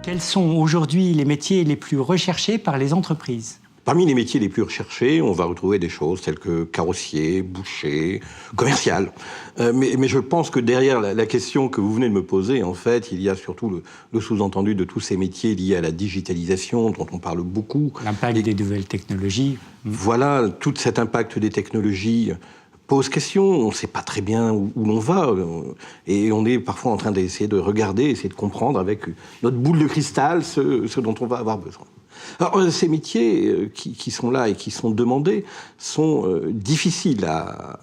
Quels sont aujourd'hui les métiers les plus recherchés par les entreprises ? Parmi les métiers les plus recherchés, on va retrouver des choses telles que carrossier, boucher, commercial. Mais je pense que derrière la question que vous venez de me poser, en fait, il y a surtout le sous-entendu de tous ces métiers liés à la digitalisation, dont on parle beaucoup. L'impact des nouvelles technologies. Voilà, tout cet impact des technologies pose question. On ne sait pas très bien où l'on va. Et on est parfois en train d'essayer de regarder, essayer de comprendre avec notre boule de cristal ce dont on va avoir besoin. Alors, ces métiers qui sont là et qui sont demandés sont difficiles à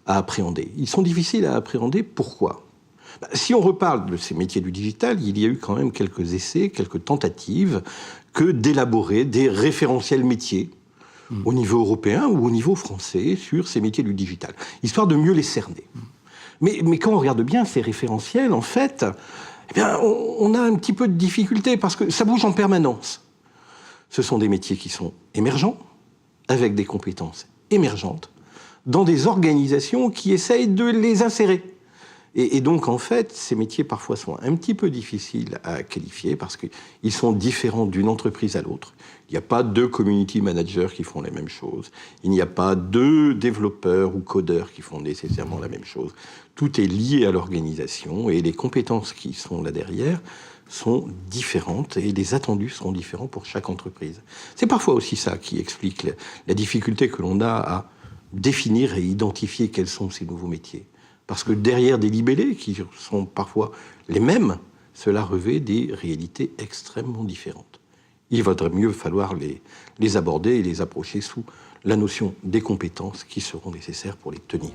appréhender. Ils sont difficiles à appréhender, pourquoi ? Si on reparle de ces métiers du digital, il y a eu quand même quelques essais, quelques tentatives que d'élaborer des référentiels métiers au niveau européen ou au niveau français sur ces métiers du digital, histoire de mieux les cerner. Mais quand on regarde bien ces référentiels, en fait, eh bien, on a un petit peu de difficulté parce que ça bouge en permanence. Ce sont des métiers qui sont émergents, avec des compétences émergentes, dans des organisations qui essayent de les insérer. Et donc, en fait, ces métiers, parfois, sont un petit peu difficiles à qualifier parce qu'ils sont différents d'une entreprise à l'autre. Il n'y a pas deux community managers qui font les mêmes choses. Il n'y a pas deux développeurs ou codeurs qui font nécessairement la même chose. Tout est lié à l'organisation et les compétences qui sont là derrière sont différentes et les attendus seront différents pour chaque entreprise. C'est parfois aussi ça qui explique la difficulté que l'on a à définir et identifier quels sont ces nouveaux métiers. Parce que derrière des libellés, qui sont parfois les mêmes, cela revêt des réalités extrêmement différentes. Il vaudrait mieux falloir les aborder et les approcher sous la notion des compétences qui seront nécessaires pour les tenir.